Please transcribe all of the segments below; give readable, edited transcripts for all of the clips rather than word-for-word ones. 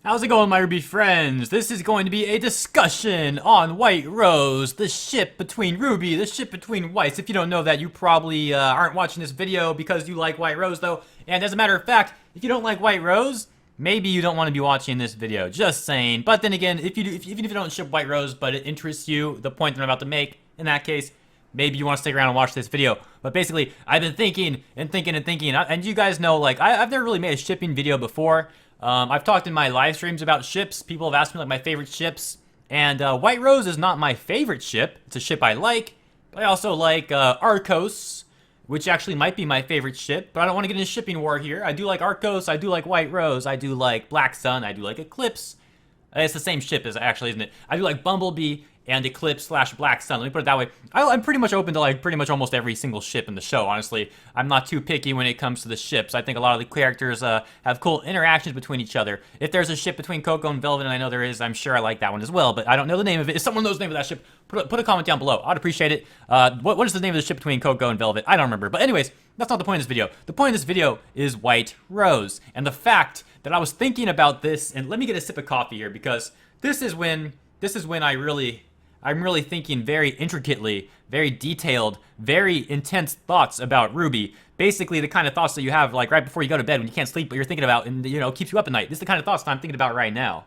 How's it going, my RWBY friends? This is going to be a discussion on WhiteRose, the ship between RWBY, the ship between Weiss. If you don't know that, you probably aren't watching this video because you like WhiteRose, though. And as a matter of fact, if you don't like WhiteRose, maybe you don't want to be watching this video. Just saying. But then again, if you do, even if you don't ship WhiteRose, but it interests you, the point that I'm about to make, in that case, maybe you want to stick around and watch this video. But basically, I've been thinking and thinking and thinking, and you guys know, like, I've never really made a shipping video before. I've talked in my live streams about ships. People have asked me, like, my favorite ships. And WhiteRose is not my favorite ship. It's a ship I like. But I also like Arcos, which actually might be my favorite ship. But I don't want to get into a shipping war here. I do like Arcos. I do like WhiteRose. I do like Black Sun. I do like Eclipse. It's the same ship, actually, isn't it? I do like Bumblebee and Eclipse / Black Sun. Let me put it that way. I'm pretty much open to, like, pretty much almost every single ship in the show, honestly. I'm not too picky when it comes to the ships. I think a lot of the characters have cool interactions between each other. If there's a ship between Coco and Velvet, and I know there is, I'm sure I like that one as well, but I don't know the name of it. If someone knows the name of that ship, put a comment down below. I'd appreciate it. What is the name of the ship between Coco and Velvet? I don't remember. But anyways, that's not the point of this video. The point of this video is WhiteRose. And the fact that I was thinking about this, and let me get a sip of coffee here, because this is when I'm really thinking very intricately, very detailed, very intense thoughts about RWBY. Basically, the kind of thoughts that you have, like, right before you go to bed when you can't sleep, but you're thinking about, and, you know, keeps you up at night. This is the kind of thoughts that I'm thinking about right now.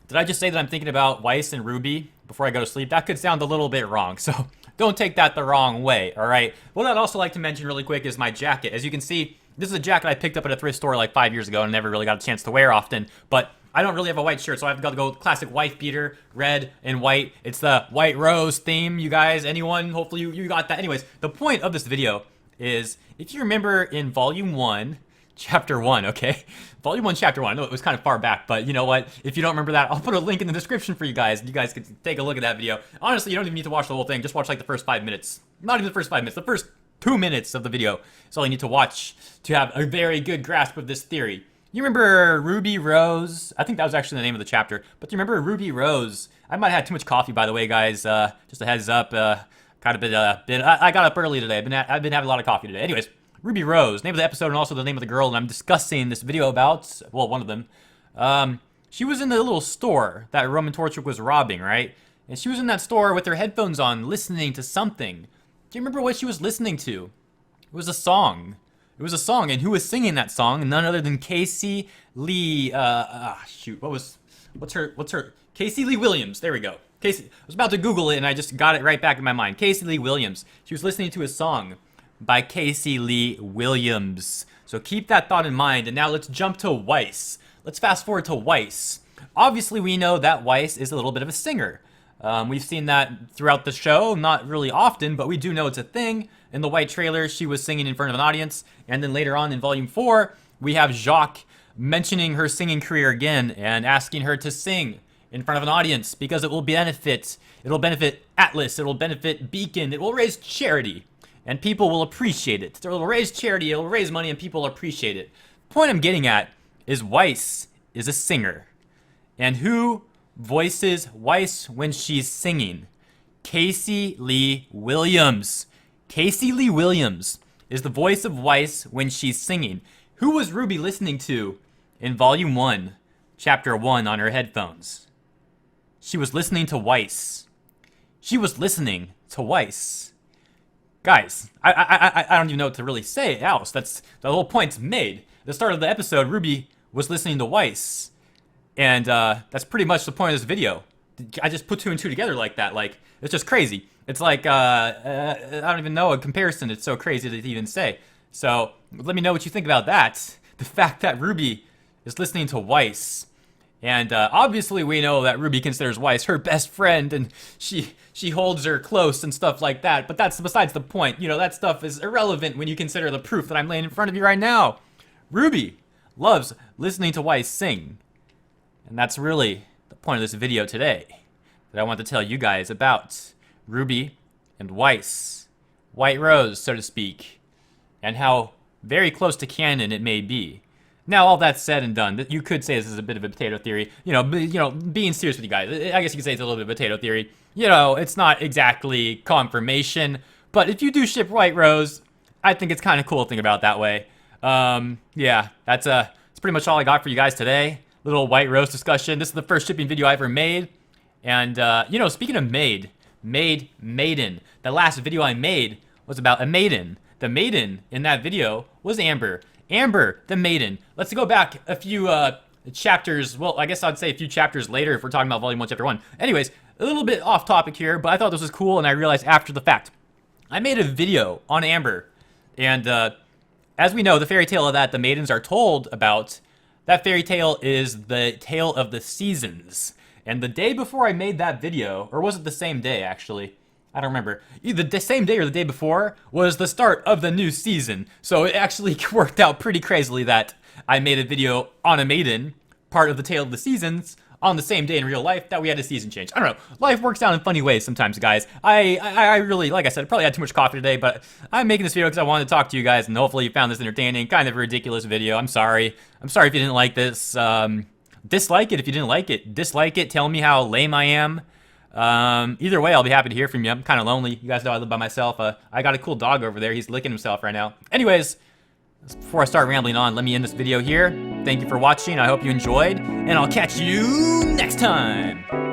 Did I just say that I'm thinking about Weiss and RWBY before I go to sleep? That could sound a little bit wrong, so don't take that the wrong way, all right? What I'd also like to mention really quick is my jacket. As you can see, this is a jacket I picked up at a thrift store like 5 years ago and never really got a chance to wear often, but I don't really have a white shirt, so I've got to go with classic wife beater, red and white. It's the WhiteRose theme, you guys. Anyone? Hopefully you got that. Anyways, the point of this video is, if you remember in Volume 1, Chapter 1, okay? Volume 1, Chapter 1. I know it was kind of far back, but you know what? If you don't remember that, I'll put a link in the description for you guys. You guys can take a look at that video. Honestly, you don't even need to watch the whole thing. Just watch, like, the first 5 minutes. Not even the first 5 minutes. The first 2 minutes of the video is all you need to watch to have a very good grasp of this theory. You remember RWBY Rose? I think that was actually the name of the chapter. But do you remember RWBY Rose? I might have had too much coffee, by the way, guys. Just a heads up. Kind of I got up early today. I've been having a lot of coffee today. Anyways, RWBY Rose, name of the episode and also the name of the girl, and I'm discussing this video about, well, one of them. She was in the little store that Roman Torchwick was robbing, right? And she was in that store with her headphones on, listening to something. Do you remember what she was listening to? It was a song. It was a song, and who was singing that song? None other than Casey Lee. What's her? Casey Lee Williams. There we go. Casey. I was about to Google it, and I just got it right back in my mind. Casey Lee Williams. She was listening to a song by Casey Lee Williams. So keep that thought in mind. And now let's jump to Weiss. Let's fast forward to Weiss. Obviously, we know that Weiss is a little bit of a singer. We've seen that throughout the show, not really often, but we do know it's a thing. In the white trailer, she was singing in front of an audience, and then later on in Volume 4, we have Jacques mentioning her singing career again and asking her to sing in front of an audience because it'll benefit Atlas, it'll benefit Beacon, it will raise charity, and people will appreciate it. It'll raise charity, it'll raise money, and people will appreciate it. The point I'm getting at is Weiss is a singer, and who voices Weiss when she's singing? Casey Lee Williams. Casey Lee Williams is the voice of Weiss when she's singing. Who was RWBY listening to in Volume 1, Chapter 1 on her headphones? She was listening to Weiss. She was listening to Weiss. Guys, I don't even know what to really say else. That's the whole point's made. At the start of the episode, RWBY was listening to Weiss. And that's pretty much the point of this video. I just put 2 and 2 together like that. Like, it's just crazy. It's like, I don't even know a comparison. It's so crazy to even say. So, let me know what you think about that. The fact that RWBY is listening to Weiss. And obviously we know that RWBY considers Weiss her best friend, and she holds her close and stuff like that. But that's besides the point. You know, that stuff is irrelevant when you consider the proof that I'm laying in front of you right now. RWBY loves listening to Weiss sing. And that's really the point of this video today that I want to tell you guys about RWBY and Weiss, WhiteRose, so to speak, and how very close to canon it may be. Now, all that said and done, you could say this is a bit of a potato theory. You know, being serious with you guys, I guess you could say it's a little bit of a potato theory. You know, it's not exactly confirmation, but if you do ship WhiteRose, I think it's kind of cool to think about it that way. Yeah, it's pretty much all I got for you guys today. Little WhiteRose discussion. This is the first shipping video I ever made. And, you know, speaking of maiden. The last video I made was about a maiden. The maiden in that video was Amber. Amber, the maiden. Let's go back a few chapters. Well, I guess I'd say a few chapters later if we're talking about Volume 1, Chapter 1. Anyways, a little bit off topic here, but I thought this was cool, and I realized after the fact. I made a video on Amber. And as we know, the fairy tale that the maidens are told about, that fairy tale is the tale of the seasons. And the day before I made that video, or was it the same day actually? I don't remember. Either the same day or the day before was the start of the new season. So it actually worked out pretty crazily that I made a video on a maiden, part of the tale of the seasons, on the same day in real life that we had a season change. I don't know. Life works out in funny ways sometimes, guys. I really, like I said, probably had too much coffee today, but I'm making this video because I wanted to talk to you guys, and hopefully you found this entertaining. Kind of a ridiculous video. I'm sorry. I'm sorry if you didn't like this. Dislike it if you didn't like it. Dislike it. Tell me how lame I am. Either way, I'll be happy to hear from you. I'm kind of lonely. You guys know I live by myself. I got a cool dog over there. He's licking himself right now. Anyways, before I start rambling on, let me end this video here. Thank you for watching. I hope you enjoyed, and I'll catch you next time.